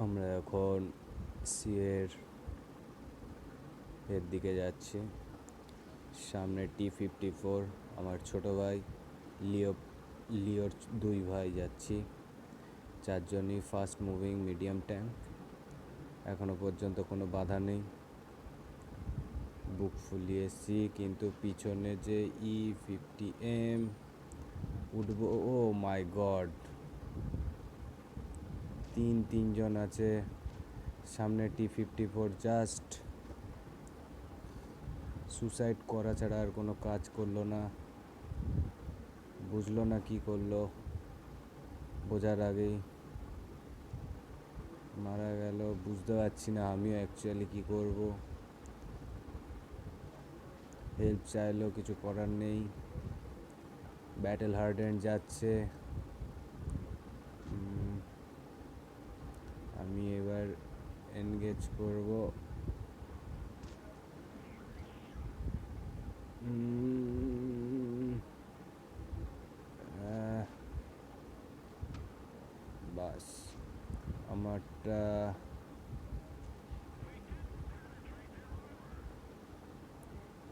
আমরা এখন সিএর দিকে যাচ্ছি। সামনে T-54, আমার ছোট ভাই লিও, লিওর 2 ভাই যাচ্ছি। চারজনই ফাস্ট মুভিং মিডিয়াম ট্যাঙ্ক। এখনো পর্যন্ত কোনো বাধা নেই, বুক ফুলিয়েছি, কিন্তু পিছনে যে E-50M উঠবো, ও মাই গড, তিনজন আছে সামনে। T-54 জাস্ট সুসাইড করা ছাড়া আর কোনো কাজ করলো না, বুঝলো না কি করলো, বোঝার আগেই মারা গেল। বুঝতে পারছি না আমিও অ্যাকচুয়ালি কি করব। হেল্প চাইলেও কিছু করার নেই। ব্যাটেল হার্ডেন্ড যাচ্ছে। আমি এবার এনগেজ করব। বাস আমারটা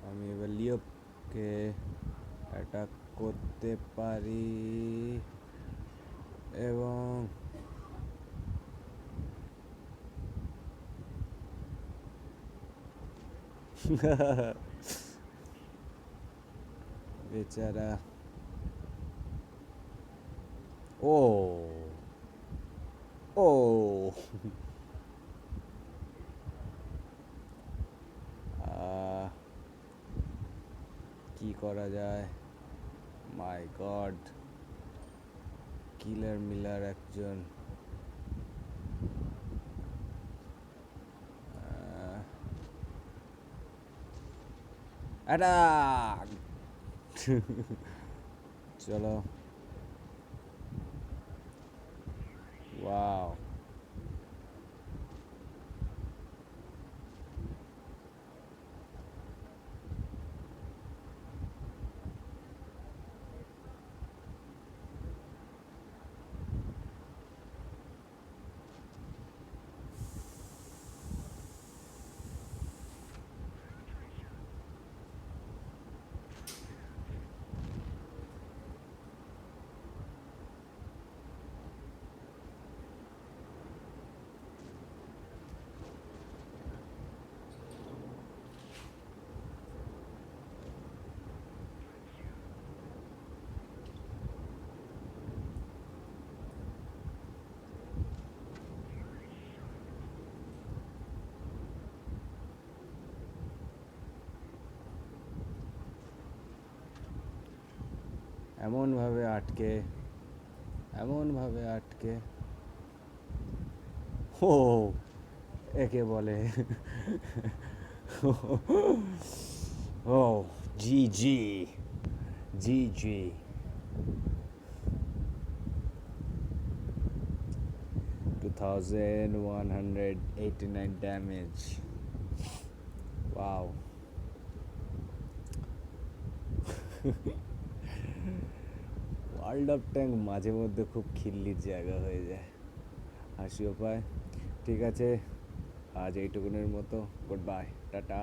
আমি এবার লিওকে অ্যাটাক করতে পারি এবং বেচারা, ও ও কি করা যায়? মাই গড, কিলার মিলার একজন। অ্যাটাক! চলো, ওয়াও। এমনভাবে আটকে, এমনভাবে আটকে, ও একে বলে ও জি জি, জি জি। 2189 damage, wow. World of tank মাঝে মধ্যে খুব খিল্লির জায়গা হয়ে যায়, হাসিও পায়। ঠিক আছে, আজ এইটুকুনের মতো, গুড বাই, টাটা।